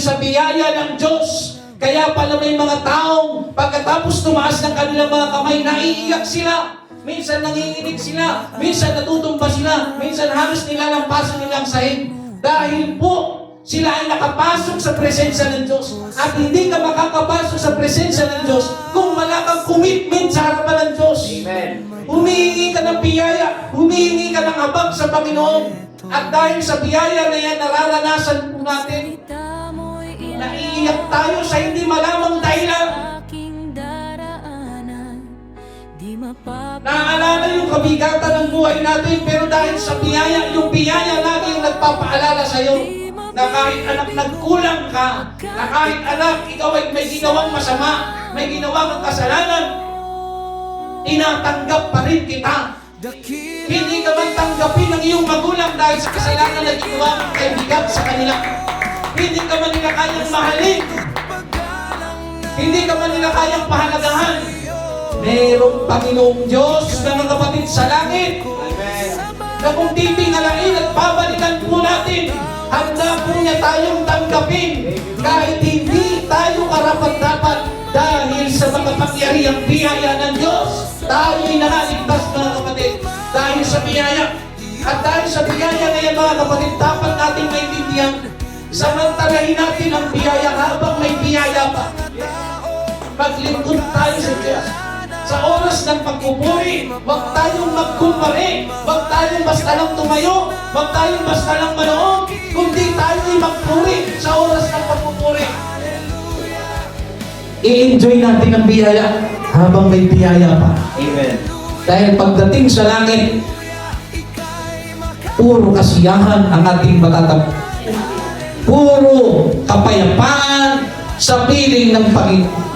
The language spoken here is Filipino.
sa biyaya ng Diyos. Kaya pala may mga taong pagkatapos tumaas ng kanilang mga kamay, naiiyak sila. Minsan nanginginig sila, minsan natutumba sila, minsan halos nilalampasan nila ang sahig. Dahil po, sila ay nakapasok sa presensya ng Diyos. At hindi ka makakapasok sa presensya ng Diyos kung wala kang commitment sa harapan ng Diyos. Amen. Humihingi ka ng biyaya, humihingi ka ng habag sa Panginoon. At dahil sa biyaya na yan, nararanasan po natin, naiiyak tayo sa hindi malamang dahilan. Naaalala yung kabigatan ng buhay natin, pero dahil sa biyaya, yung biyaya lagi yung nagpapaalala sa'yo na kahit anak nagkulang ka, na kahit anak ikaw ay may ginawang masama, may ginawang kasalanan, tinatanggap pa rin kita. Hindi ka man tanggapin ng iyong magulang dahil sa kasalanan na ginawa mong kaibigan sa kanila. Hindi ka man nila kayang mahalin. Hindi ka man nila kayang pahalagahan. Merong Panginoong Diyos na mga kapatid sa langit. Amen. Na kung titingalain at babalikan po natin, handa po niya tayong tanggapin kahit hindi tayo karapat-dapat dahil sa makapangyarihang biyaya ng Diyos. Tayo'y nakaligtas mga kapatid dahil sa biyaya. At dahil sa biyaya na yan mga kapatid, dapat natin maintindihan, samantalahin natin ang biyaya habang may biyaya pa. Maglingkod tayo sa Diyos. Sa oras ng pagpupuri, huwag tayong magkumpare, huwag tayong basta lang tumayo, huwag tayong basta lang manood, kundi tayo'y magpuri sa oras ng pagpupuri. I-enjoy natin ang biyaya habang may biyaya pa. Amen. Dahil pagdating sa langit, puro kasiyahan ang ating matatap. Puro kapayapaan sa piling ng Panginoon.